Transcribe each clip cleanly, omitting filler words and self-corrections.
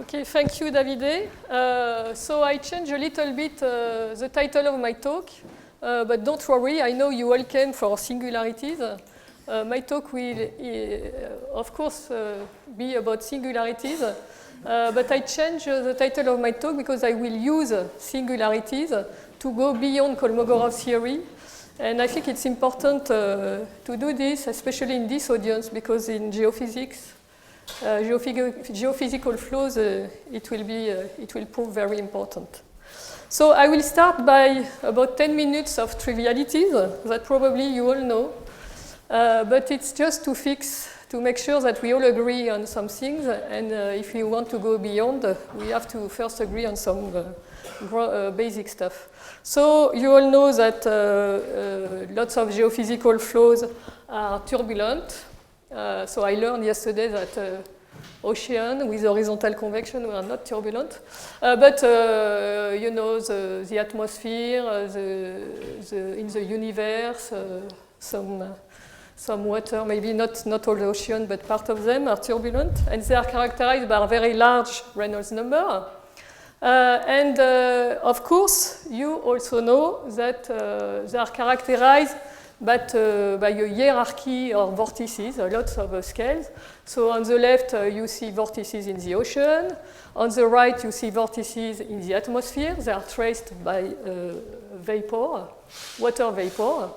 Okay, thank you, Davide. So I changed a little bit the title of my talk, but don't worry, I know you all came for singularities. My talk will, of course, be about singularities, but I changed the title of my talk because I will use singularities to go beyond Kolmogorov theory. And I think it's important to do this, especially in this audience, because in geophysics, geophysical flows, it will prove very important. So I will start by about 10 minutes of trivialities that probably you all know, but it's just to make sure that we all agree on some things, and if we want to go beyond, we have to first agree on some basic stuff. So you all know that lots of geophysical flows are turbulent. So I learned yesterday that ocean with horizontal convection were not turbulent. But you know, the atmosphere, in the universe, some water, maybe not all the ocean, but part of them are turbulent. And they are characterized by a very large Reynolds number. And of course, you also know that they are characterized by a hierarchy of vortices, lots of scales. So on the left, you see vortices in the ocean. On the right, you see vortices in the atmosphere. They are traced by vapor, water vapor.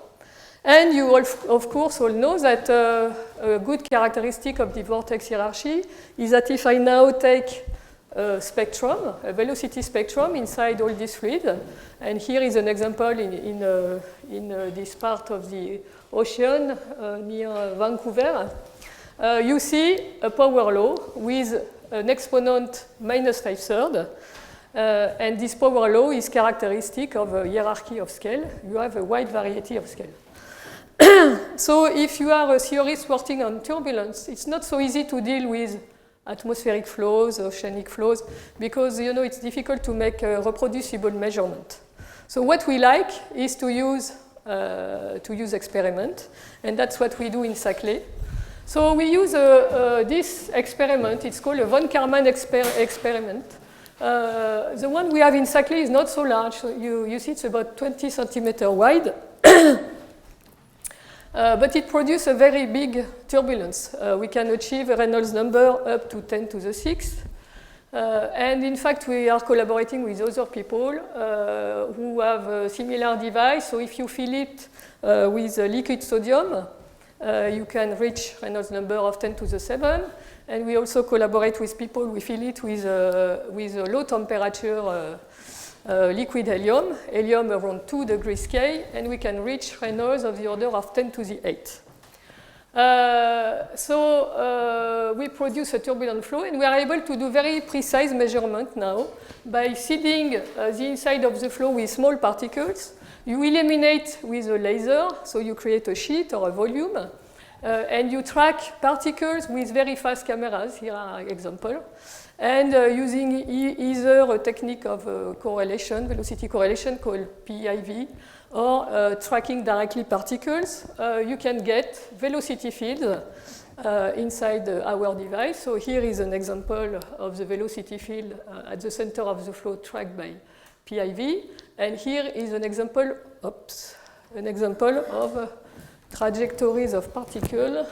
And you, of course, all know that a good characteristic of the vortex hierarchy is that if I now take a spectrum, a velocity spectrum inside all this fluid, and here is an example in this part of the ocean near Vancouver, you see a power law with an exponent minus 5/3, and this power law is characteristic of a hierarchy of scale. You have a wide variety of scale. So if you are a theorist working on turbulence, it's not so easy to deal with atmospheric flows, oceanic flows, because you know it's difficult to make a reproducible measurement. So what we like is to use experiment, and that's what we do in Saclay. So we use this experiment. It's called a von Karman experiment. The one we have in Saclay is not so large. So you see it's about 20 centimeters wide. But it produces a very big turbulence. We can achieve a Reynolds number up to 10 to the 6th. And in fact, we are collaborating with other people who have a similar device. So if you fill it with liquid sodium, you can reach Reynolds number of 10 to the 7. And we also collaborate with people who fill it with a low temperature liquid helium around 2 degrees K, and we can reach Reynolds of the order of 10 to the 8. So we produce a turbulent flow, and we are able to do very precise measurement now by seeding the inside of the flow with small particles. You illuminate with a laser, so you create a sheet or a volume, and you track particles with very fast cameras. Here are examples. And using either a technique of correlation, velocity correlation called PIV, or tracking directly particles, you can get velocity fields inside our device. So here is an example of the velocity field at the center of the flow tracked by PIV. And here is an example of trajectories of particles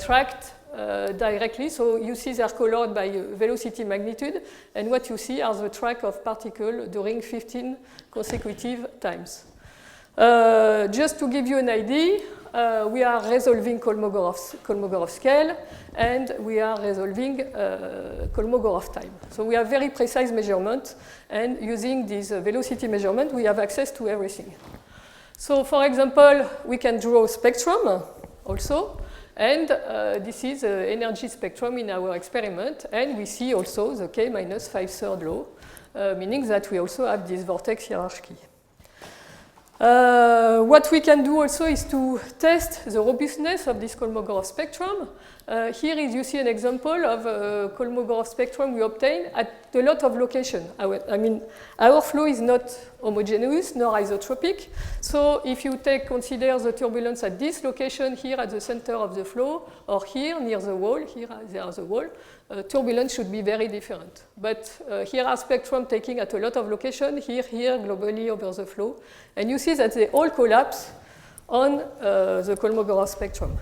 tracked directly. So you see they're colored by velocity magnitude, and what you see are the track of particles during 15 consecutive times. Just to give you an idea, we are resolving Kolmogorov scale, and we are resolving Kolmogorov time. So we have very precise measurement, and using this velocity measurement, we have access to everything. So for example, we can draw a spectrum also. And this is the energy spectrum in our experiment. And we see also the K minus 5/3 law, meaning that we also have this vortex hierarchy. What we can do also is to test the robustness of this Kolmogorov spectrum. Here is, you see an example of a Kolmogorov spectrum we obtained at a lot of locations. Our flow is not homogeneous nor isotropic. So if you consider the turbulence at this location here at the center of the flow, or here near the wall, here there's the wall, turbulence should be very different. But here are spectrum taking at a lot of locations, here, globally over the flow. And you see that they all collapse on the Kolmogorov spectrum.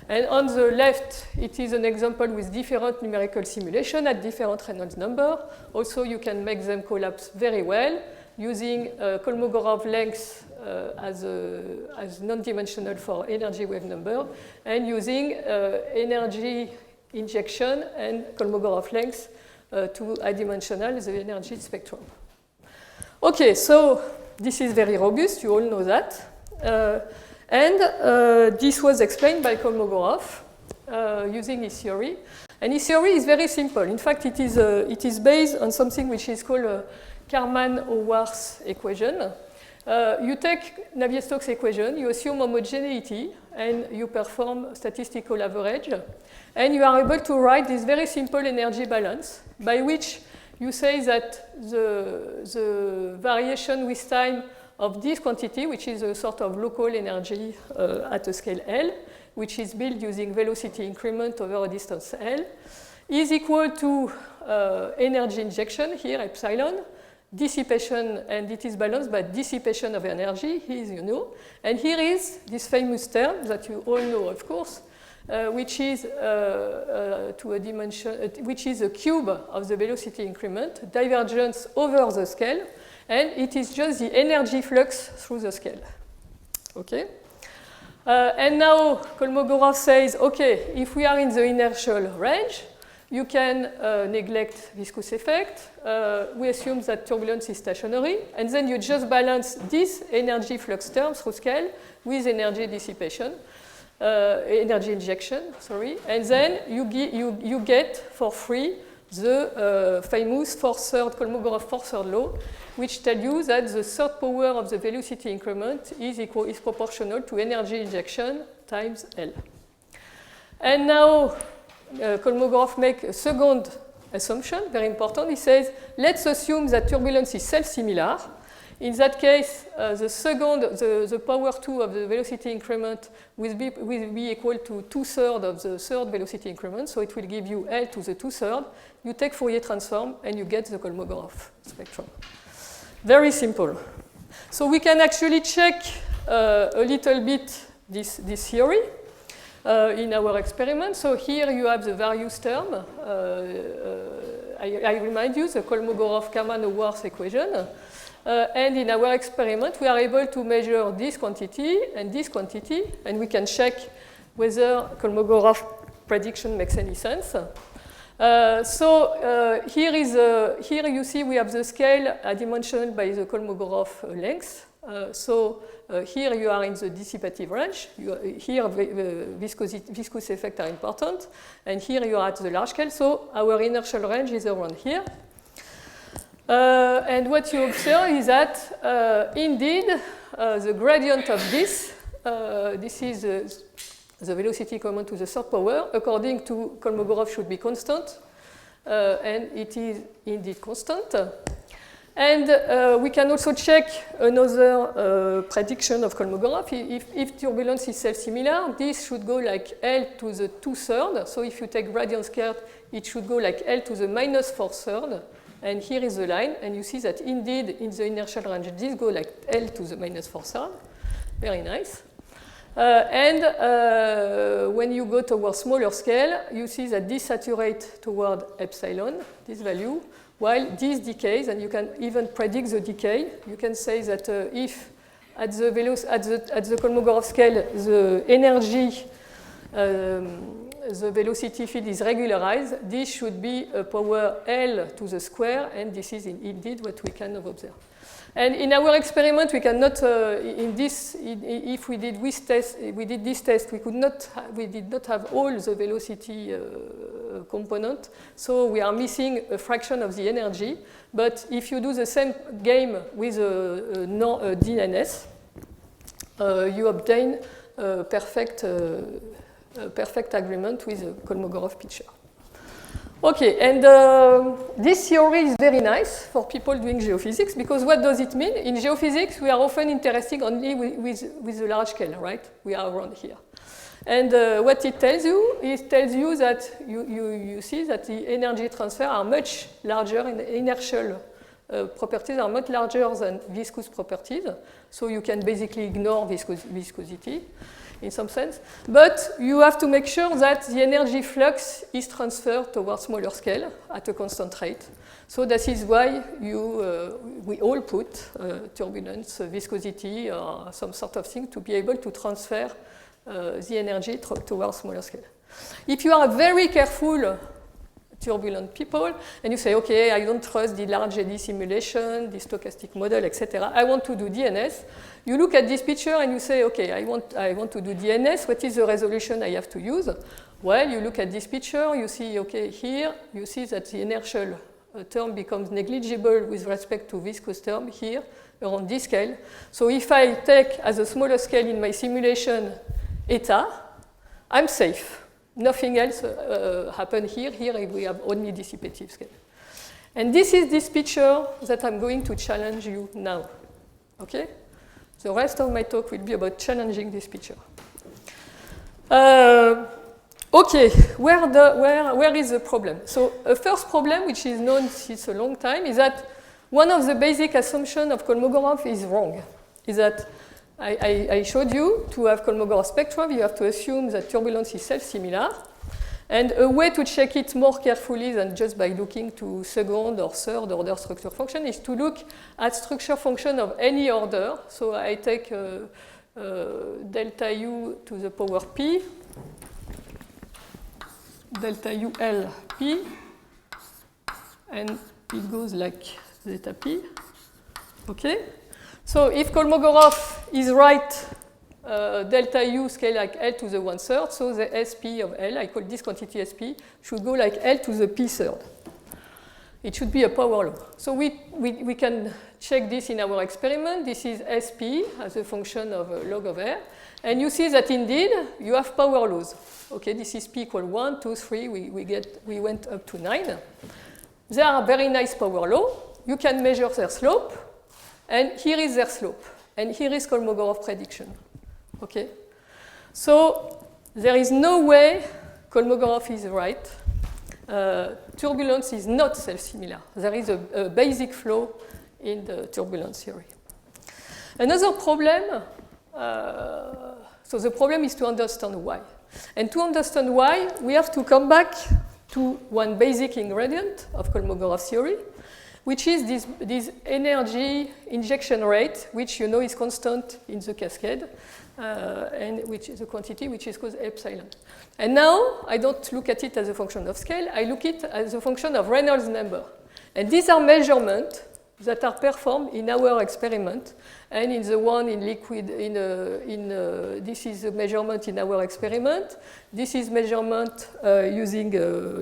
And on the left, it is an example with different numerical simulation at different Reynolds number. Also, you can make them collapse very well using Kolmogorov length as non-dimensional for energy wave number, and using energy injection and Kolmogorov length to adimensional the energy spectrum. Okay, so this is very robust, you all know that. This was explained by Kolmogorov using his theory. And his theory is very simple. In fact, it is based on something which is called Karman-Haworth equation. You take Navier-Stokes equation, you assume homogeneity, and you perform statistical average. And you are able to write this very simple energy balance, by which you say that the variation with time of this quantity, which is a sort of local energy at a scale L, which is built using velocity increment over a distance L, is equal to energy injection, here epsilon, dissipation, and it is balanced by dissipation of energy, here you know. And here is this famous term that you all know, of course, which is to a dimension, which is a cube of the velocity increment, divergence over the scale, and it is just the energy flux through the scale. Okay? And now Kolmogorov says, okay, if we are in the inertial range, you can neglect viscous effect. We assume that turbulence is stationary, and then you just balance this energy flux term through scale with energy dissipation, energy injection, sorry, and then you get for free the famous Kolmogorov fourth-third law, which tells you that the third power of the velocity increment is proportional to energy injection times L. And now Kolmogorov makes a second assumption, very important. He says, let's assume that turbulence is self-similar. In that case, the power 2 of the velocity increment will be equal to 2/3 of the third velocity increment, so it will give you L to the 2/3. You take Fourier transform, and you get the Kolmogorov spectrum. Very simple. So we can actually check a little bit this theory in our experiment. So here you have the various term. I remind you, the Kolmogorov-Karman-Haworth equation. And in our experiment, we are able to measure this quantity, and we can check whether Kolmogorov prediction makes any sense. Here you see we have the scale dimensioned by the Kolmogorov length. Here you are in the dissipative range. Here viscous effects are important, and here you are at the large scale. So our inertial range is around here. And what you observe is that, indeed, the gradient of this is the velocity common to the third power, according to Kolmogorov, should be constant, and it is indeed constant. And we can also check another prediction of Kolmogorov. If turbulence is self-similar, this should go like L to the 2/3. So if you take gradient squared, it should go like L to the minus 4/3. And here is the line, and you see that indeed in the inertial range, this goes like L to the minus 4/3. Very nice. When you go towards smaller scale, you see that this saturates toward epsilon, this value, while this decays, and you can even predict the decay. You can say that if at the Kolmogorov scale, the energy, the velocity field is regularized, this should be a power L to the square, and this is indeed what we can observe. And in our experiment, we cannot, if we did this test, we did not have all the velocity component, so we are missing a fraction of the energy. But if you do the same game with DNS, you obtain a perfect agreement with a Kolmogorov picture. Okay, and this theory is very nice for people doing geophysics, because what does it mean? In geophysics, we are often interested only with the large scale, right? We are around here. And what it tells you that you see that the energy transfer are much larger, and the inertial properties are much larger than viscous properties. So you can basically ignore viscosity in some sense. But you have to make sure that the energy flux is transferred towards smaller scale at a constant rate. So this is why we all put turbulence, viscosity, or some sort of thing to be able to transfer the energy towards smaller scale. If you are very careful turbulent people, and you say, okay, I don't trust the large eddy simulation, the stochastic model, etc. I want to do DNS. You look at this picture and you say, okay, I want to do DNS. What is the resolution I have to use? Well, you look at this picture, you see, okay, here, you see that the inertial term becomes negligible with respect to viscous term here around this scale. So if I take as a smaller scale in my simulation eta, I'm safe. Nothing else happened here. Here we have only dissipative scale. And this is this picture that I'm going to challenge you now. Okay? The rest of my talk will be about challenging this picture. Okay, where is the problem? So a first problem, which is known since a long time, is that one of the basic assumptions of Kolmogorov is wrong. Is that I showed you to have Kolmogorov spectrum, you have to assume that turbulence is self-similar. And a way to check it more carefully than just by looking to second or third order structure function is to look at structure function of any order. So I take delta U to the power P, delta UL P, and it goes like zeta P. Okay? So if Kolmogorov is right, delta U scale like L to the 1/3, so the SP of L, I call this quantity SP, should go like L to the P3rd. It should be a power law. So we can check this in our experiment. This is SP as a function of log of R. And you see that indeed you have power laws. Okay, this is P equal 1, 2, 3, we went up to 9. They are a very nice power law. You can measure their slope. And here is their slope. And here is Kolmogorov prediction. Okay? So there is no way Kolmogorov is right. Turbulence is not self-similar. There is a basic flaw in the turbulence theory. Another problem, so the problem is to understand why. And to understand why, we have to come back to one basic ingredient of Kolmogorov theory, which is this energy injection rate, which you know is constant in the cascade, and which is a quantity which is called epsilon. And now I don't look at it as a function of scale, I look at it as a function of Reynolds number. And these are measurements that are performed in our experiment, and in the one in liquid, this is a measurement in our experiment, this is measurement using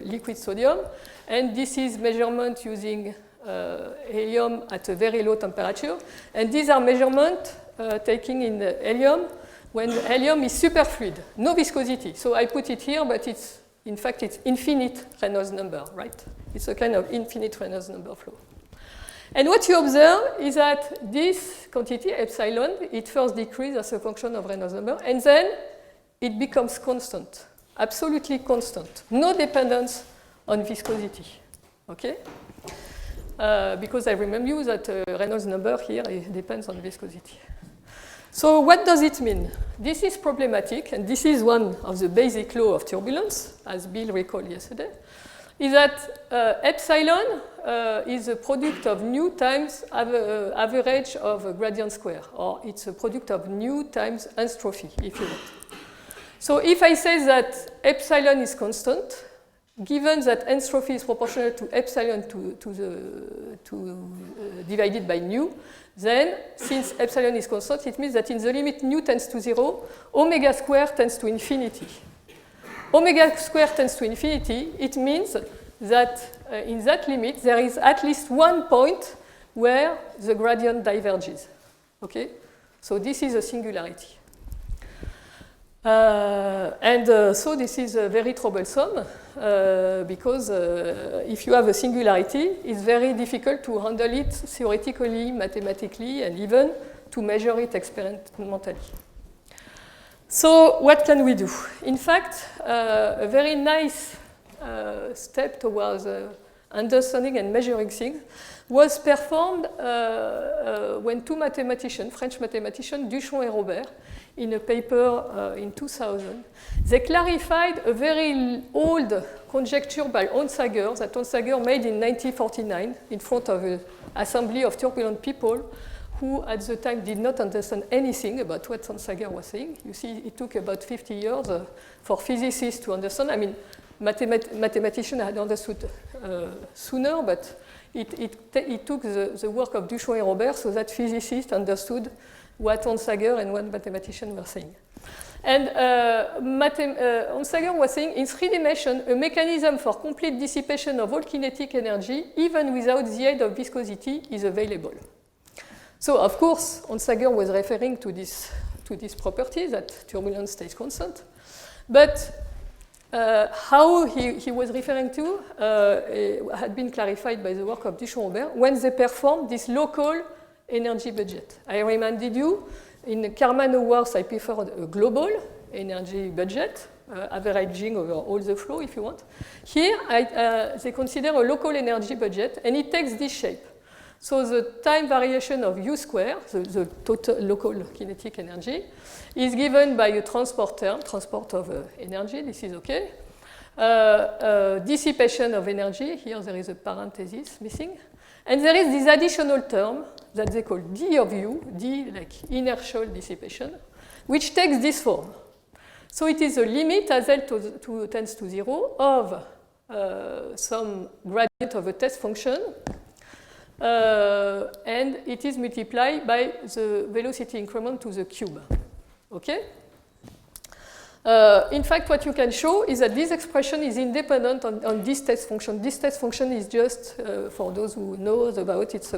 liquid sodium, and this is measurement using helium at a very low temperature. And these are measurements taken in the helium when the helium is superfluid, no viscosity. So I put it here, but in fact it's infinite Reynolds number, right? It's a kind of infinite Reynolds number flow. And what you observe is that this quantity, epsilon, it first decreases as a function of Reynolds number, and then it becomes constant, absolutely constant, no dependence on viscosity, okay? Because I remind you that Reynolds number here depends on viscosity. So what does it mean? This is problematic, and this is one of the basic laws of turbulence, as Bill recalled yesterday, is that epsilon is a product of nu times average of a gradient square, or it's a product of nu times entropy, if you want. So if I say that epsilon is constant, given that entropy is proportional to epsilon divided by nu, then since epsilon is constant, it means that in the limit nu tends to 0, omega square tends to infinity. Omega square tends to infinity, it means that in that limit there is at least one point where the gradient diverges. Okay? So this is a singularity. So this is very troublesome because if you have a singularity, it's very difficult to handle it theoretically, mathematically, and even to measure it experimentally. So what can we do? In fact, a very nice step towards understanding and measuring things was performed when two mathematicians, French mathematicians, Duchamp and Robert, in a paper in 2000, they clarified a very old conjecture by Onsager that Onsager made in 1949 in front of an assembly of turbulent people who at the time did not understand anything about what Onsager was saying. You see, it took about 50 years for physicists to understand. I mean, mathematicians had understood sooner, but it took the work of Duchamp and Robert so that physicists understood what Onsager and what mathematicians were saying. And Onsager was saying, in 3 dimensions, a mechanism for complete dissipation of all kinetic energy, even without the aid of viscosity, is available. So, of course, Onsager was referring to this property, that turbulence stays constant. But how he was referring to had been clarified by the work of Duchamp and Robert when they performed this local energy budget. I reminded you, in the Karman Awards, I preferred a global energy budget, averaging over all the flow, if you want. Here, they consider a local energy budget, and it takes this shape. So the time variation of U square, the total local kinetic energy, is given by a transport term, transport of energy, this is okay. Dissipation of energy, here there is a parenthesis missing. And there is this additional term that they call d of u, d like inertial dissipation, which takes this form. So it is a limit as L tends to 0 of some gradient of a test function, and it is multiplied by the velocity increment to the cube. Okay? In fact, what you can show is that this expression is independent on this test function. This test function is just, for those who know about it,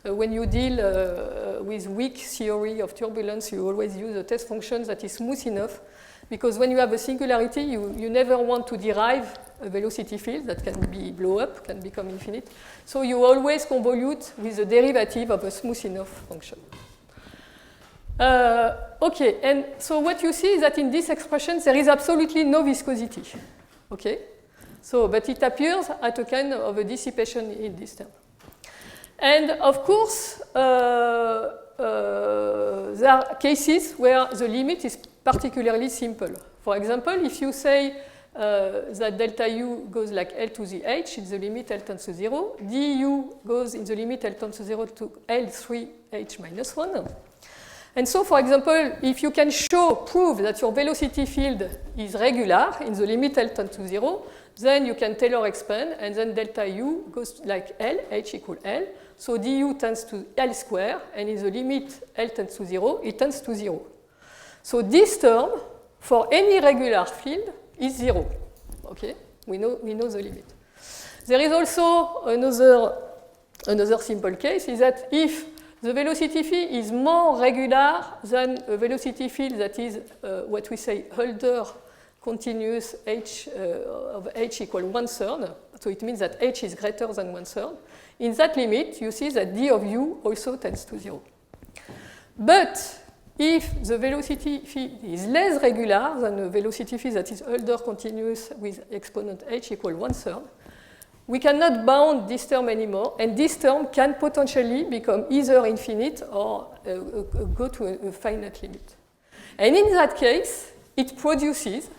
when you deal with weak theory of turbulence, you always use a test function that is smooth enough, because when you have a singularity, you never want to derive a velocity field that can be blow up, can become infinite. So you always convolute with the derivative of a smooth enough function. Okay, and so what you see is that in this expression there is absolutely no viscosity. Okay, so but it appears at a kind of a dissipation in this term. And of course, there are cases where the limit is particularly simple. For example, if you say that delta U goes like L to the H in the limit L tends to 0, du goes in the limit L tends to 0 to L3H minus 1. And so, for example, if you can prove that your velocity field is regular in the limit L tends to 0, then you can Taylor expand, and then delta U goes like L, H equal L. So du tends to L square, and in the limit L tends to 0, it tends to 0. So this term, for any regular field, is 0. Okay? We know the limit. There is also another simple case, is that if the velocity field is more regular than a velocity field that is what we say Hölder continuous H of H equal 1/3. So it means that H is greater than 1/3. In that limit, you see that d of u also tends to 0. But if the velocity field is less regular than a velocity field that is Hölder continuous with exponent H equal 1/3, we cannot bound this term anymore, and this term can potentially become either infinite or go to a finite limit. And in that case, it produces,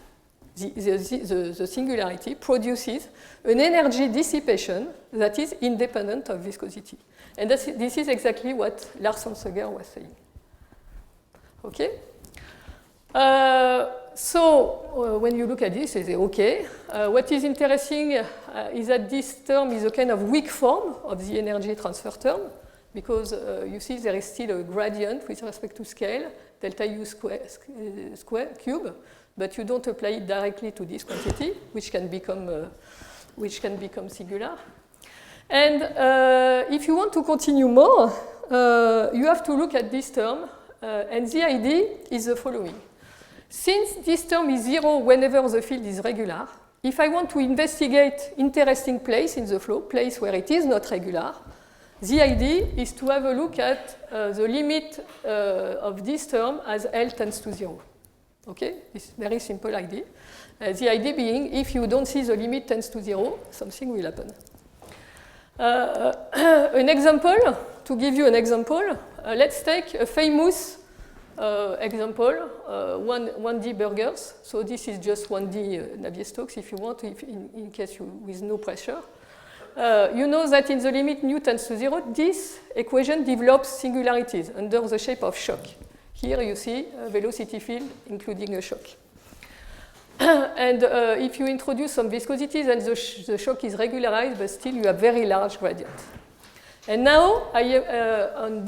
the singularity produces an energy dissipation that is independent of viscosity. And this is exactly what Lars Onsager was saying. Okay? So when you look at this, you say, okay, what is interesting is that this term is a kind of weak form of the energy transfer term, because you see there is still a gradient with respect to scale, delta u square cube, but you don't apply it directly to this quantity, which can become singular. And if you want to continue more, you have to look at this term and the idea is the following. Since this term is 0 whenever the field is regular, if I want to investigate interesting place in the flow, place where it is not regular, the idea is to have a look at the limit of this term as L tends to 0. Okay, this is a very simple idea. The idea being, if you don't see the limit tends to 0, something will happen. An example, to give you an example, let's take a famous example, 1D burgers. So this is just 1D Navier-Stokes, if you want, in case with no pressure. You know that in the limit nu tends to 0, this equation develops singularities under the shape of shock. Here you see a velocity field including a shock. And if you introduce some viscosity, then the shock is regularized, but still you have very large gradient. And now, on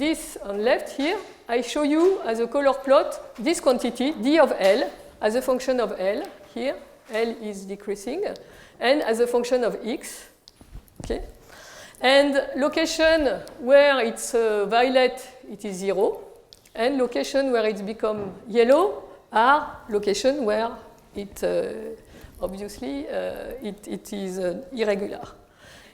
left here, I show you as a color plot this quantity, d of L, as a function of L. Here, L is decreasing, and as a function of x. Okay? And location where it's violet, it is 0. And location where it's become yellow are location where it obviously it is irregular.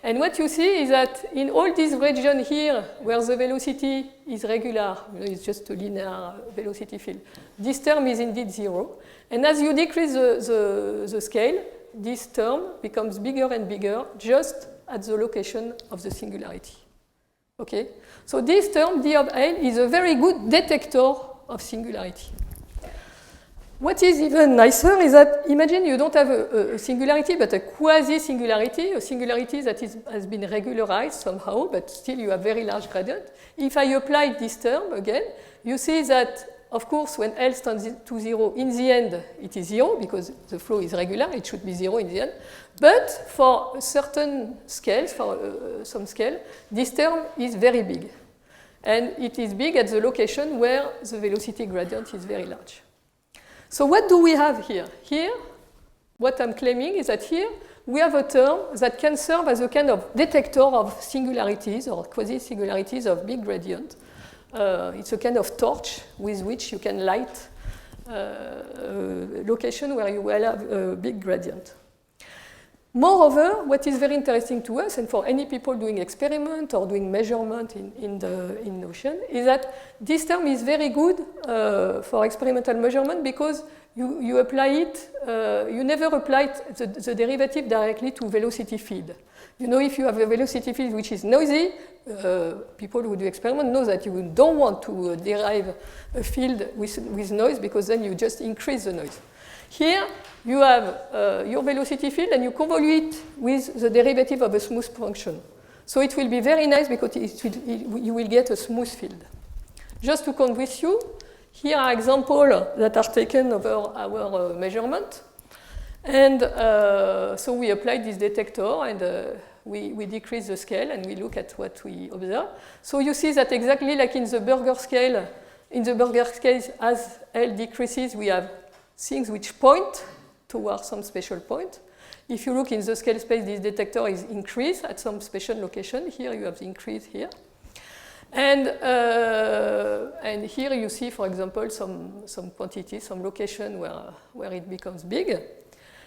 And what you see is that in all this region here, where the velocity is regular, it's just a linear velocity field, this term is indeed 0. And as you decrease the scale, this term becomes bigger and bigger just at the location of the singularity. Okay? So this term, d of L, is a very good detector of singularity. What is even nicer is that imagine you don't have a singularity, but a quasi-singularity, a singularity that has been regularized somehow, but still you have very large gradient. If I apply this term again, you see that, of course, when L tends to 0, in the end, it is 0, because the flow is regular, it should be 0 in the end. But for certain scales, for some scale, this term is very big. And it is big at the location where the velocity gradient is very large. So what do we have here? Here, what I'm claiming is that here we have a term that can serve as a kind of detector of singularities or quasi-singularities of big gradient. It's a kind of torch with which you can light a location where you will have a big gradient. Moreover, what is very interesting to us, and for any people doing experiment or doing measurement in the ocean, is that this term is very good for experimental measurement because you apply it, you never apply the derivative directly to velocity field. You know, if you have a velocity field which is noisy, people who do experiment know that you don't want to derive a field with noise because then you just increase the noise. Here, you have your velocity field and you convolute it with the derivative of a smooth function. So it will be very nice because you will get a smooth field. Just to convince you, here are examples that are taken over our measurement. And so we applied this detector and we decrease the scale and we look at what we observe. So you see that exactly like in the Burger scale, as L decreases, we have things which point towards some special point. If you look in the scale space, this detector is increased at some special location. Here you have the increase here. And here you see, for example, some quantity, some location where it becomes big.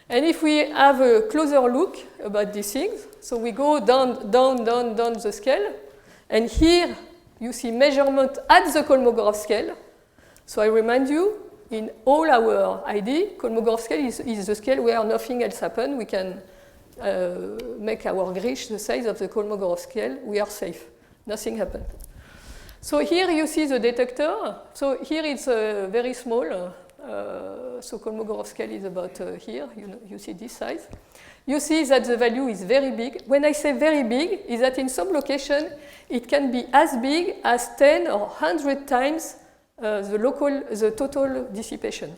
And if we have a closer look about these things, so we go down the scale, and here you see measurement at the Kolmogorov scale. So I remind you, in all our ID, Kolmogorov scale is the scale where nothing else happens. We can make our Grish the size of the Kolmogorov scale. We are safe. Nothing happens. So here you see the detector. So here it's very small. So Kolmogorov scale is about here. You see this size. You see that the value is very big. When I say very big, is that in some location it can be as big as 10 or 100 times the total dissipation.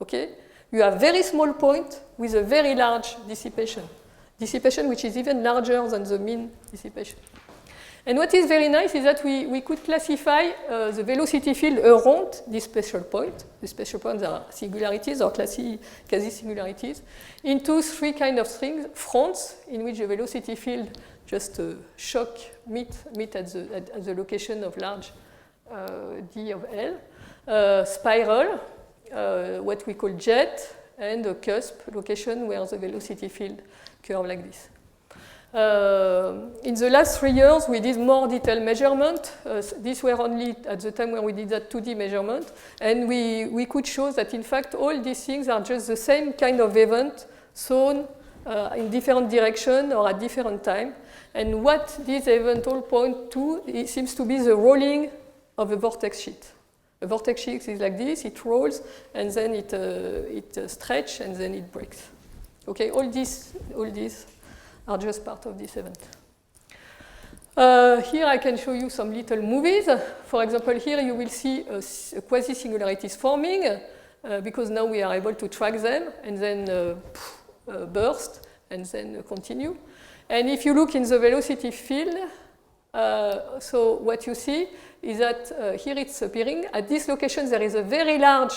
Okay? You have very small point with a very large dissipation. Dissipation which is even larger than the mean dissipation. And what is very nice is that we could classify the velocity field around this special point. The special points are singularities or quasi-singularities into three kind of fronts in which the velocity field just shock meet at the location of large d of L. spiral, what we call jet, and a cusp location where the velocity field curve like this. In the last 3 years, we did more detailed measurement. These were only at the time when we did that 2D measurement. And we could show that, in fact, all these things are just the same kind of event thrown in different directions or at different time. And what these events all point to, it seems to be the rolling of a vortex sheet. A vortex sheet is like this, it rolls, and then it stretches, and then it breaks. Okay, all these are just part of this event. Here I can show you some little movies. For example, here you will see a quasi-singularities forming because now we are able to track them and then burst and then continue. And if you look in the velocity field, so what you see is that here it's appearing. At this location there is a very large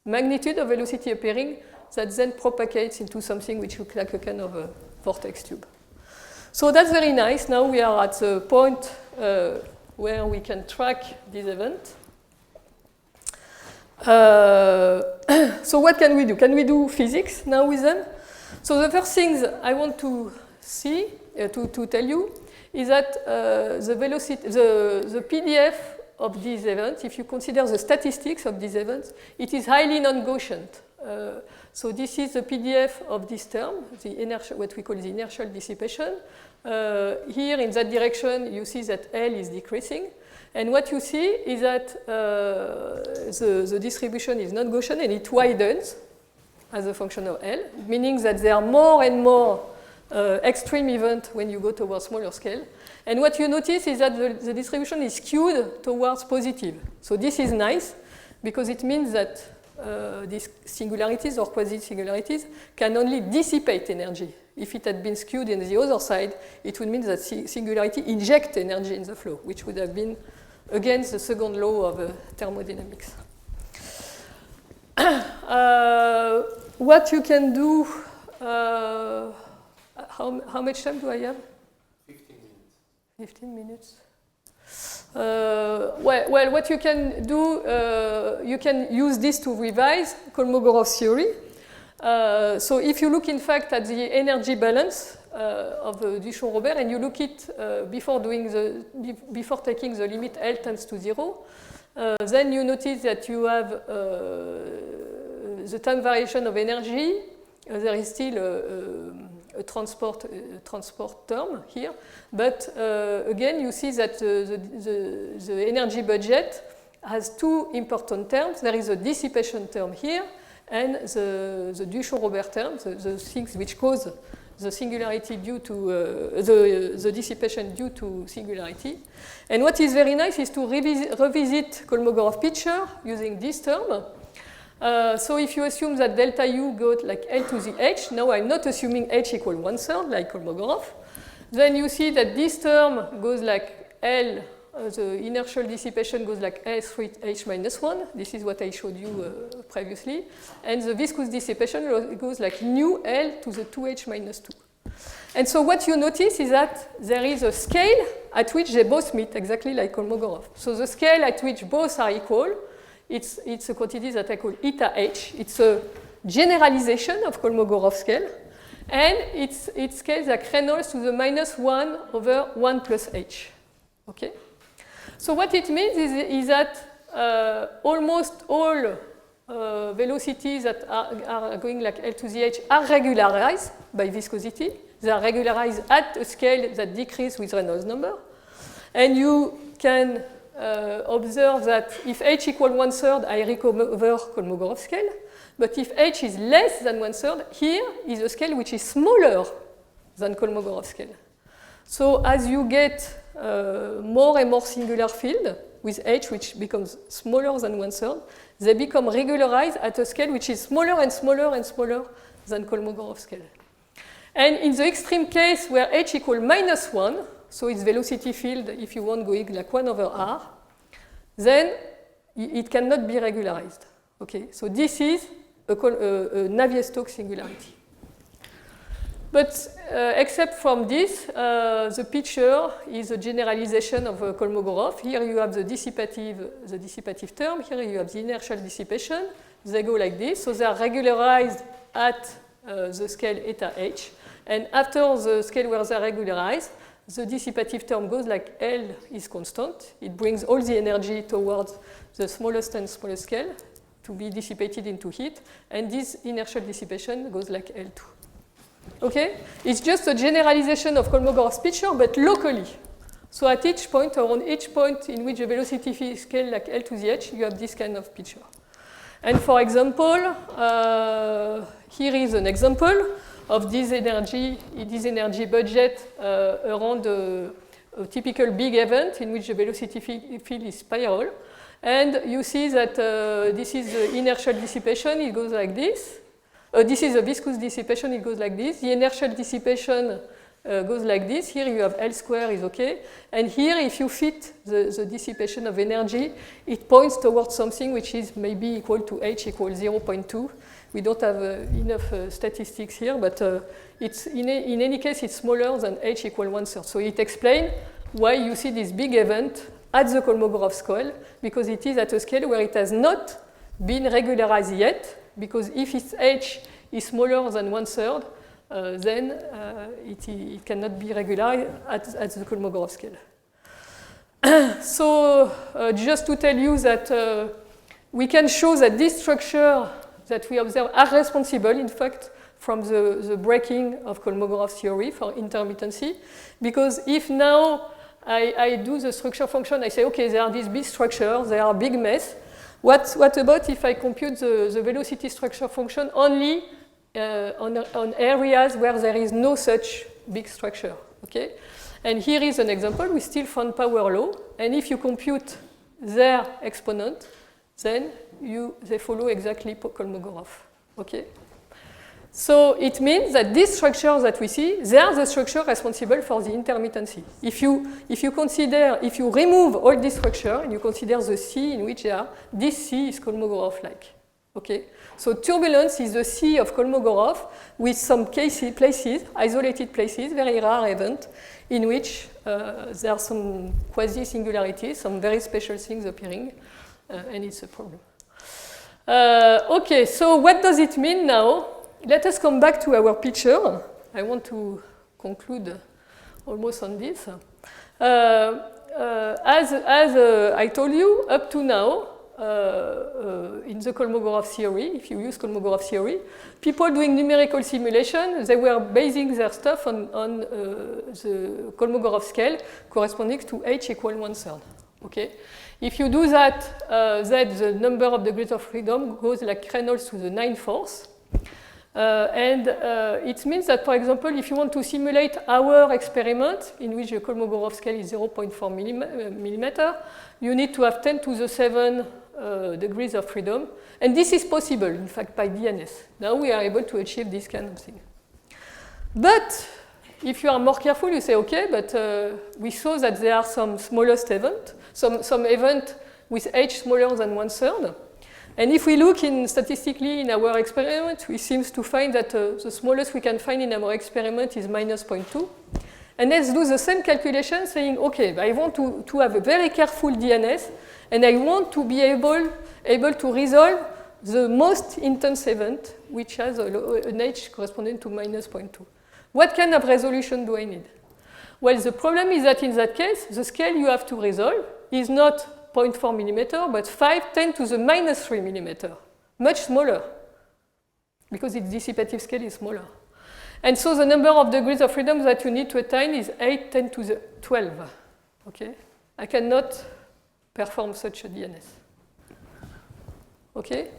magnitude of velocity appearing that then propagates into something which looks like a kind of a vortex tube. So that's very nice. Now we are at the point where we can track this event. So what can we do? Can we do physics now with them? So the first things I want to see, to tell you, is that the velocity, the PDF of these events, if you consider the statistics of these events, it is highly non-Gaussian. So this is the PDF of this term, the inertial, what we call the inertial dissipation. Here in that direction, you see that L is decreasing. And what you see is that the distribution is non-Gaussian and it widens as a function of L, meaning that there are more and more extreme events when you go towards smaller scale. And what you notice is that the distribution is skewed towards positive. So this is nice because it means that these singularities or quasi-singularities can only dissipate energy. If it had been skewed in the other side, it would mean that singularity injects energy in the flow, which would have been against the second law of thermodynamics. What you can do, how much time do I have? 15 minutes. 15 minutes. Well, what you can do, you can use this to revise Kolmogorov's theory. So if you look, in fact, at the energy balance of Duchamp-Robert, and you look it before taking the limit L tends to 0, then you notice that you have the time variation of energy. There is still a transport term here, but again you see that the energy budget has two important terms. There is a dissipation term here and the Duchamp-Robert term, the things which cause the singularity due to the dissipation due to singularity. And what is very nice is to revisit Kolmogorov picture using this term. So if you assume that delta U goes like L to the H, now I'm not assuming H equal 1/3 like Kolmogorov, then you see that this term goes like L, the inertial dissipation goes like L3 H minus 1. This is what I showed you previously. And the viscous dissipation goes like nu L to the 2H minus 2. And so what you notice is that there is a scale at which they both meet, exactly like Kolmogorov. So the scale at which both are equal, it's a quantity that I call eta H. It's a generalization of Kolmogorov scale. And it scales like Reynolds to the minus 1 over 1 plus H. Okay? So what it means is that almost all velocities that are going like L to the H are regularized by viscosity. They are regularized at a scale that decreases with Reynolds number. And you can observe that if H equals 1/3, I recover Kolmogorov scale. But if H is less than 1/3, here is a scale which is smaller than Kolmogorov scale. So as you get more and more singular field with H, which becomes smaller than 1/3, they become regularized at a scale which is smaller and smaller and smaller than Kolmogorov scale. And in the extreme case where H equals minus 1, so it's velocity field, if you want, going like 1 over r, then it cannot be regularized. Okay, so this is a Navier-Stokes singularity. But except from this, the picture is a generalization of Kolmogorov. Here you have the dissipative term. Here you have the inertial dissipation. They go like this. So they are regularized at the scale eta h. And after the scale where they are regularized, the dissipative term goes like L is constant. It brings all the energy towards the smallest and smallest scale to be dissipated into heat. And this inertial dissipation goes like L2. Okay? It's just a generalization of Kolmogorov's picture, but locally. So at each point, or on each point in which the velocity scale like L to the h, you have this kind of picture. And for example, here is an example of this energy budget around a typical big event in which the velocity field is spiral. And you see that this is the inertial dissipation, it goes like this. This is a viscous dissipation, it goes like this. The inertial dissipation goes like this. Here you have L square is okay. And here, if you fit the dissipation of energy, it points towards something which is maybe equal to h equals 0.2. We don't have enough statistics here, but it's in any case, it's smaller than h equals 1/3. So it explains why you see this big event at the Kolmogorov scale, because it is at a scale where it has not been regularized yet. Because if its h is smaller than 1/3, then it cannot be regular at the Kolmogorov scale. So just to tell you that we can show that this structure that we observe are responsible, in fact, from the breaking of Kolmogorov's theory for intermittency. Because if now I do the structure function, I say, okay, there are these big structures, they are a big mess. What about if I compute the velocity structure function only on areas where there is no such big structure? Okay? And here is an example. We still found power law. And if you compute their exponent, then they follow exactly Kolmogorov. Okay? So it means that these structures that we see, they are the structure responsible for the intermittency. If you remove all this structure and you consider the C in which they are, this C is Kolmogorov-like. Okay? So turbulence is the C of Kolmogorov with some places, isolated places, very rare event, in which there are some quasi-singularities, some very special things appearing, and it's a problem. Okay, so what does it mean now? Let us come back to our picture. I want to conclude almost on this. As I told you, up to now, in the Kolmogorov theory, if you use Kolmogorov theory, people doing numerical simulation, they were basing their stuff on the Kolmogorov scale corresponding to h equal 1/3. Okay? If you do that, then the number of degrees of freedom goes like Reynolds to the 9/4. It means that, for example, if you want to simulate our experiment, in which the Kolmogorov scale is 0.4 millimeter, you need to have 10 to the 7 degrees of freedom. And this is possible, in fact, by DNS. Now we are able to achieve this kind of thing. But if you are more careful, you say, okay, but we saw that there are some smallest event, some event with h smaller than 1/3. And if we look statistically in our experiment, we seem to find that the smallest we can find in our experiment is -0.2. And let's do the same calculation saying, okay, I want to have a very careful DNS, and I want to be able to resolve the most intense event, which has an h corresponding to -0.2. What kind of resolution do I need? Well, the problem is that in that case, the scale you have to resolve is not 0.4 millimeter, but 5×10 to the -3 millimeter, much smaller, because its dissipative scale is smaller. And so the number of degrees of freedom that you need to attain is 8×10 to the 12. Okay? I cannot perform such a DNS. Okay?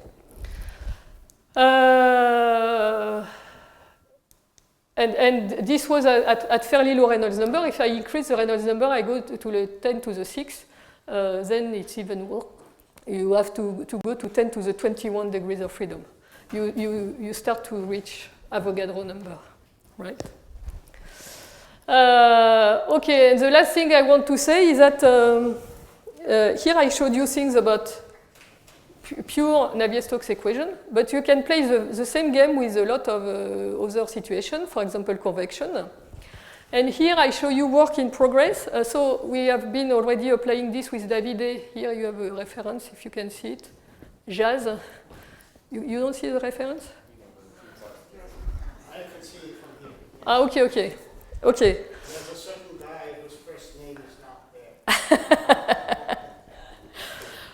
And this was at fairly low Reynolds number. If I increase the Reynolds number, I go to the 10 to the 6. Then it's even worse. You have to go to 10 to the 21 degrees of freedom. You start to reach Avogadro number, right? Okay, and the last thing I want to say is that here I showed you things about pure Navier-Stokes equation, but you can play the same game with a lot of other situations, for example, convection. And here I show you work in progress. So we have been already applying this with Davide. Here you have a reference, if you can see it. Jazz. You don't see the reference? I can see it from here. Ah, okay. There's a certain guy whose first name is not there.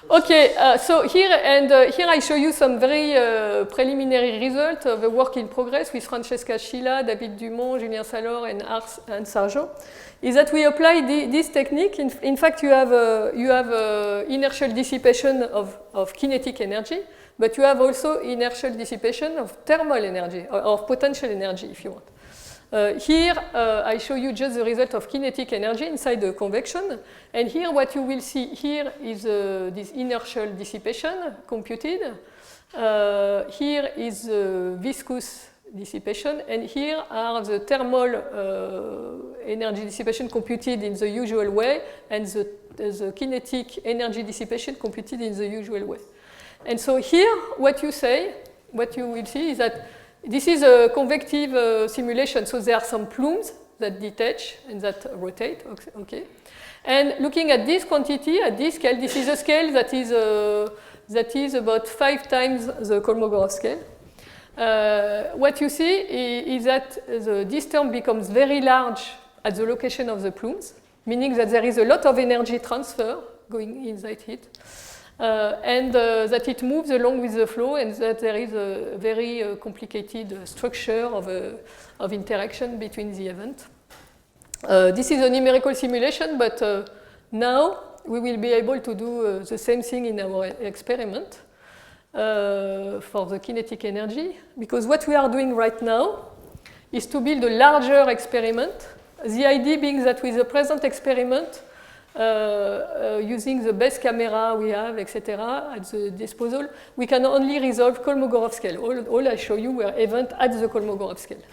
Okay, so here I show you some very preliminary results of the work in progress with Francesca Scilla, David Dumont, Julien Salor, and Anne Sargeau. Is that we apply this technique. In fact, you have inertial dissipation of kinetic energy, but you have also inertial dissipation of thermal energy or potential energy, if you want. Here, I show you just the result of kinetic energy inside the convection. And here, what you will see here is this inertial dissipation computed. Here is viscous dissipation. And here are the thermal energy dissipation computed in the usual way and the kinetic energy dissipation computed in the usual way. And so here, what you will see is that this is a convective simulation, so there are some plumes that detach and that rotate, okay. And looking at this quantity, at this scale, this is a scale that is about 5 times the Kolmogorov scale. What you see is that this term becomes very large at the location of the plumes, meaning that there is a lot of energy transfer going inside it. And that it moves along with the flow, and that there is a very complicated structure of interaction between the events. This is a numerical simulation, but now we will be able to do the same thing in our experiment for the kinetic energy, because what we are doing right now is to build a larger experiment. The idea being that with the present experiment, using the best camera we have, etc., at the disposal, we can only resolve Kolmogorov scale. All I show you were events at the Kolmogorov scale.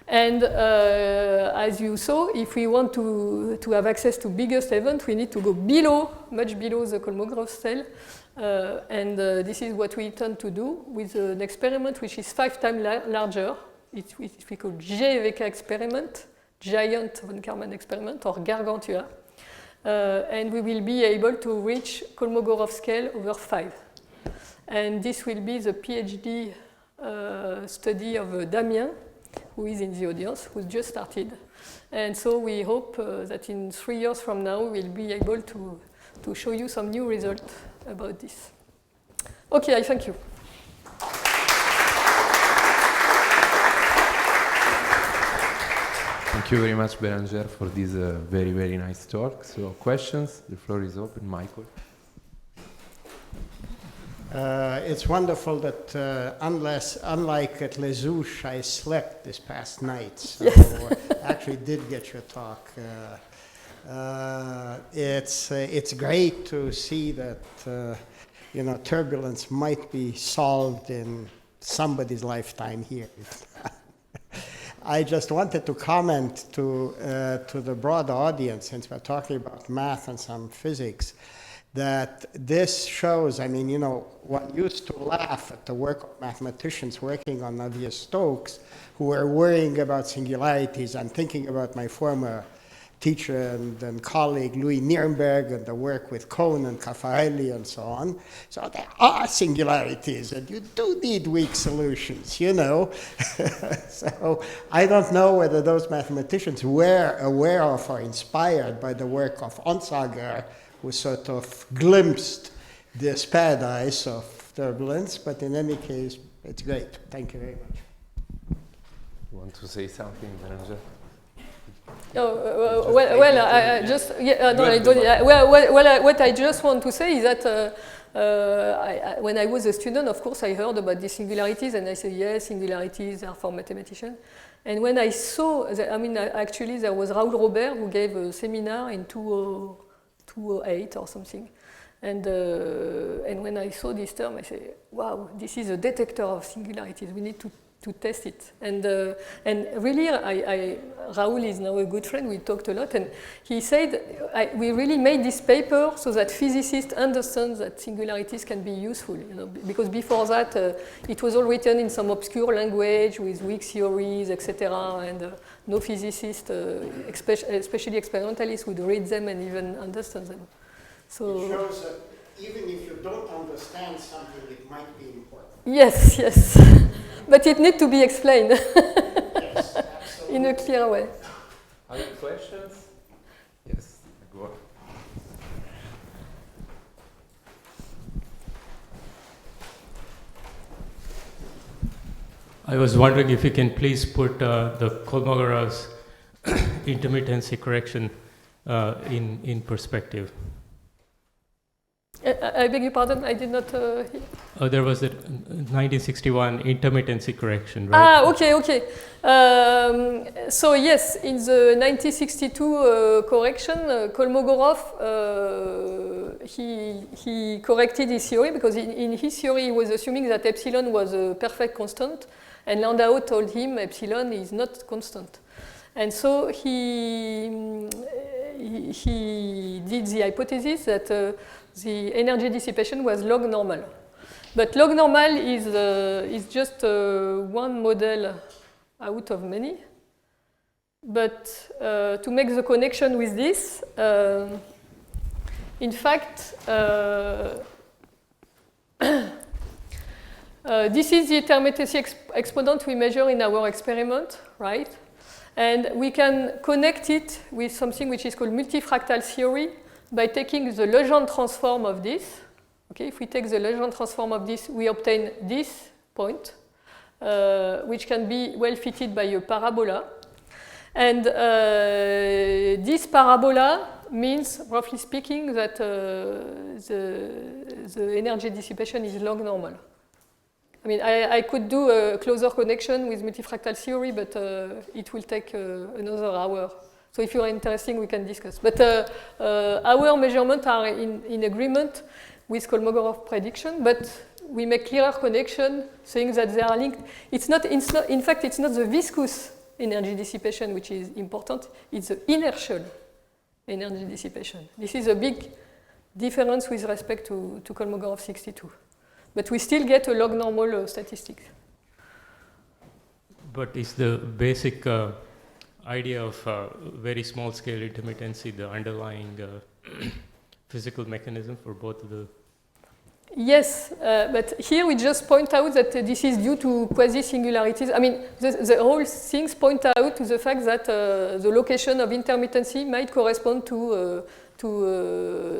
And as you saw, if we want to have access to biggest event, we need to go below, much below the Kolmogorov scale. And this is what we intend to do with an experiment which is 5 times larger. It's we call GVK experiment, Giant von Karman experiment, or Gargantua. And we will be able to reach Kolmogorov scale over 5. And this will be the PhD study of Damien, who is in the audience, who just started. And so we hope that in 3 years from now, we'll be able to show you some new results about this. Okay, I thank you. Thank you very much, Beranger, for this very, very nice talk. So, questions? The floor is open. Michael? It's wonderful that unlike at Les Ouches, I slept this past night. So yes. Actually did get your talk. It's great to see that turbulence might be solved in somebody's lifetime here. I just wanted to comment to the broad audience, since we're talking about math and some physics, that this shows, one used to laugh at the work of mathematicians working on Navier-Stokes who were worrying about singularities. I'm thinking about my former teacher and colleague Louis Nirenberg and the work with Kohn and Caffarelli and so on. So there are singularities, and you do need weak solutions, So I don't know whether those mathematicians were aware of or inspired by the work of Onsager, who sort of glimpsed this paradise of turbulence, but in any case, it's great. Thank you very much. You want to say something, Beranger? What I just want to say is that when I was a student, of course, I heard about these singularities, and I said, yes, singularities are for mathematicians. And when I saw, actually, there was Raoul Robert who gave a seminar in 2008 or something. And when I saw this term, I said, wow, this is a detector of singularities. We need to test it. And really, Raoul is now a good friend. We talked a lot, and he said we really made this paper so that physicists understand that singularities can be useful. Because before that, it was all written in some obscure language with weak theories, etc. And no physicist, especially experimentalists, would read them and even understand them. So it shows that even if you don't understand something, it might be important. Yes, yes. But it needs to be explained Yes, absolutely. in a clear way. Other questions? Yes, go on. I was wondering if you can please put the Kolmogorov's intermittency correction in perspective. I beg your pardon, I did not hear. There was a 1961 intermittency correction, right? Okay. So yes, in the 1962 correction, Kolmogorov, he corrected his theory because in his theory he was assuming that epsilon was a perfect constant, and Landau told him epsilon is not constant. And so he did the hypothesis that the energy dissipation was log normal. But log normal is just one model out of many. But to make the connection with this, in fact, this is the intermittency exponent we measure in our experiment, right? And we can connect it with something which is called multifractal theory by taking the Legendre transform of this. Okay, if we take the Legendre transform of this, we obtain this point, which can be well fitted by a parabola. And this parabola means, roughly speaking, that the energy dissipation is log normal. I mean, I could do a closer connection with multifractal theory, but it will take another hour. So if you're interested, we can discuss. But our measurements are in agreement with Kolmogorov prediction, but we make clearer connection saying that they are linked. In fact, it's not the viscous energy dissipation which is important, it's the inertial energy dissipation. This is a big difference with respect to Kolmogorov 62. But we still get a log normal statistics. But is the basic idea of very small scale intermittency the underlying physical mechanism for both of the? Yes, but here we just point out that this is due to quasi-singularities. I mean, the whole things point out to the fact that the location of intermittency might correspond to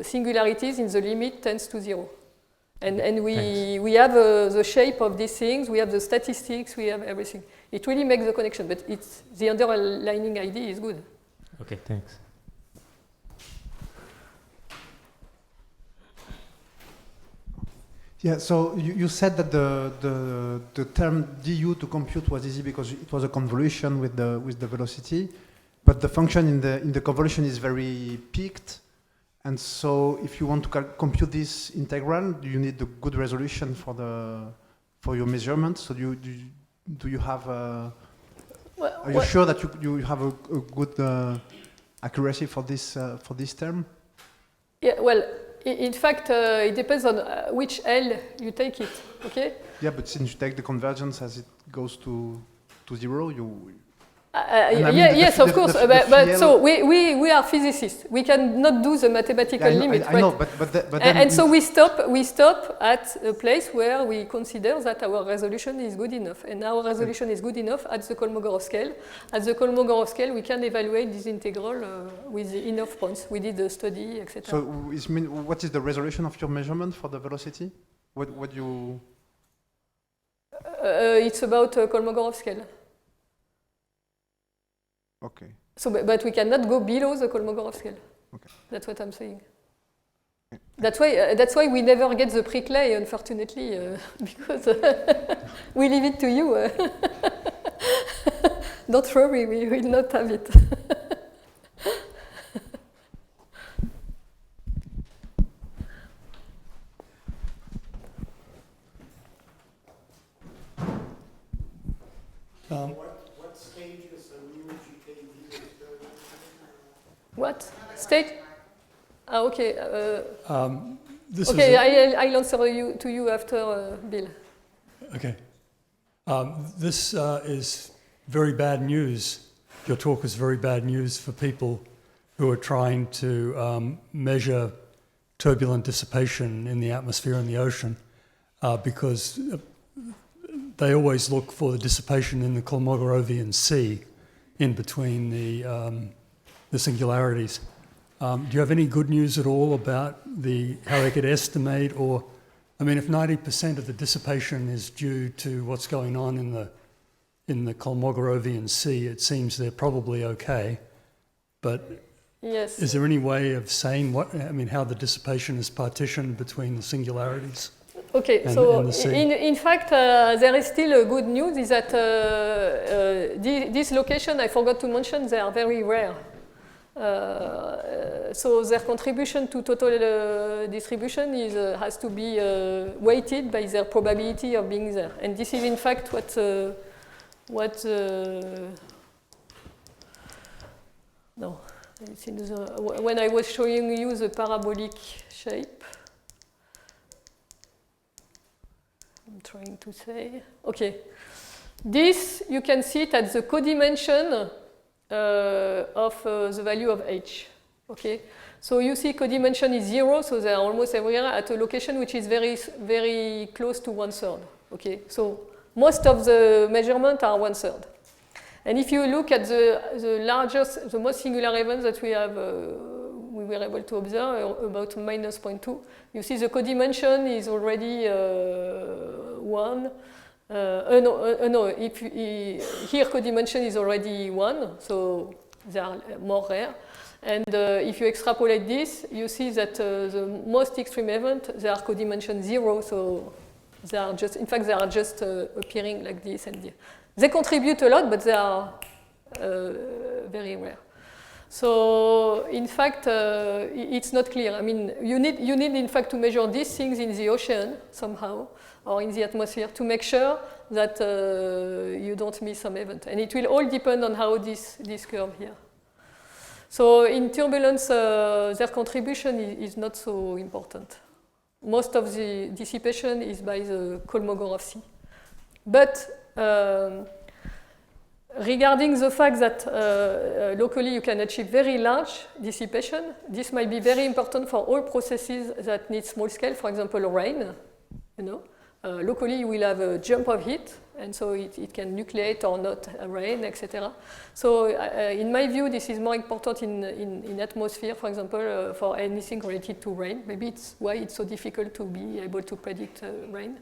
singularities in the limit tends to 0. And we have the shape of these things, we have the statistics, we have everything. It really makes the connection, but the underlying idea is good. Okay, thanks. Yeah, so you said that the term du to compute was easy because it was a convolution with the velocity, but the function in the convolution is very peaked, and so if you want to compute this integral, you need a good resolution for your measurements. So do you have are you sure that you have a good accuracy for this term? Yeah, well. In fact, it depends on which L you take it, okay? Yeah, but since you take the convergence as it goes to 0, yes, of course. But so we are physicists. We cannot do the mathematical limit, I know, but and so we stop at a place where we consider that our resolution is good enough, and our resolution is good enough at the Kolmogorov scale. At the Kolmogorov scale, we can evaluate this integral with enough points. We did a study, etc. So, what is the resolution of your measurement for the velocity? What you? It's about Kolmogorov scale. Okay. So, but we cannot go below the Kolmogorov scale. Okay. That's what I'm saying. Okay. That's why we never get the pre-Clay, unfortunately, because we leave it to you. Don't worry, we will not have it. What stage is the new GKV? What? State? Ah, okay. This Okay, is I'll answer to you after Bill. okay. This is very bad news. Your talk is very bad news for people who are trying to measure turbulent dissipation in the atmosphere and the ocean, because they always look for the dissipation in the Kolmogorovian Sea, in between the singularities. Do you have any good news at all about how they could estimate, or, I mean, if 90% of the dissipation is due to what's going on in the Kolmogorovian Sea, it seems they're probably okay. But Yes. is there any way of saying how the dissipation is partitioned between the singularities? Okay, and so the sea? in fact, there is still a good news is that this location, I forgot to mention, they are very rare. So their contribution to total distribution has to be weighted by their probability of being there. And this is in fact when I was showing you the parabolic shape. I'm trying to say, okay. This, you can see it at the codimension of the value of h, okay? So you see codimension is 0, so they are almost everywhere at a location which is very, very close to 1/3, okay? So most of the measurements are 1/3. And if you look at the most singular events that we were able to observe, about -0.2, you see the codimension is already 1. Here codimension is already 1, so they are more rare. And if you extrapolate this, you see that the most extreme event, they are codimension 0, so they are just, in fact, they are just appearing like this and here. They contribute a lot, but they are very rare. So, in fact, it's not clear. I mean, you need, in fact, to measure these things in the ocean somehow, or in the atmosphere, to make sure that you don't miss some event. And it will all depend on how this curve here. So, in turbulence, their contribution is not so important. Most of the dissipation is by the Kolmogorov Sea. But regarding the fact that locally you can achieve very large dissipation, this might be very important for all processes that need small scale, for example, rain. You know, locally you will have a jump of heat, and so it can nucleate or not rain, etc. So in my view, this is more important in atmosphere, for example, for anything related to rain. Maybe it's why it's so difficult to be able to predict rain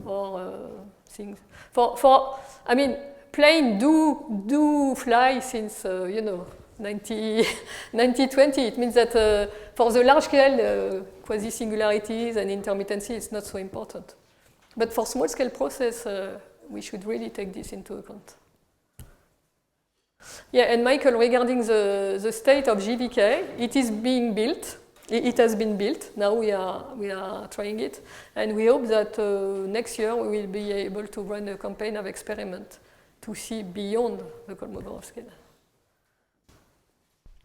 or things. I mean, planes do fly since 1920. It means that for the large scale quasi-singularities and intermittency, it's not so important. But for small scale process, we should really take this into account. Yeah, and Michael, regarding the state of GVK, it is being built. It has been built. Now we are trying it, and we hope that next year we will be able to run a campaign of experiment to see beyond the Kolmogorov scale.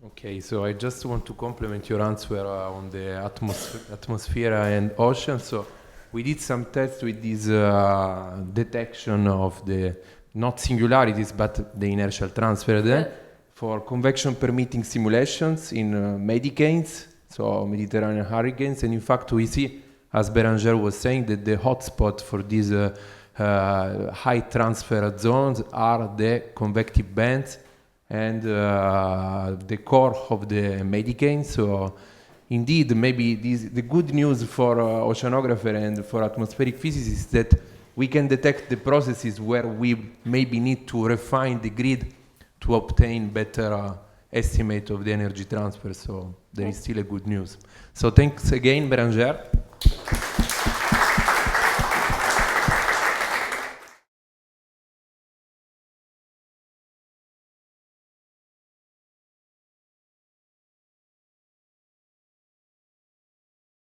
Okay, so I just want to complement your answer on the atmosphere and ocean. So we did some tests with this detection of the not singularities but the inertial transfer then for convection permitting simulations in Medicanes, so Mediterranean hurricanes, and in fact we see, as Bérengère was saying, that the hotspot for these high transfer zones are the convective bands and the core of the Medicane. So indeed, maybe the good news for oceanographer and for atmospheric physicists is that we can detect the processes where we maybe need to refine the grid to obtain better estimate of the energy transfer. So there is still a good news. So thanks again, Bérengère.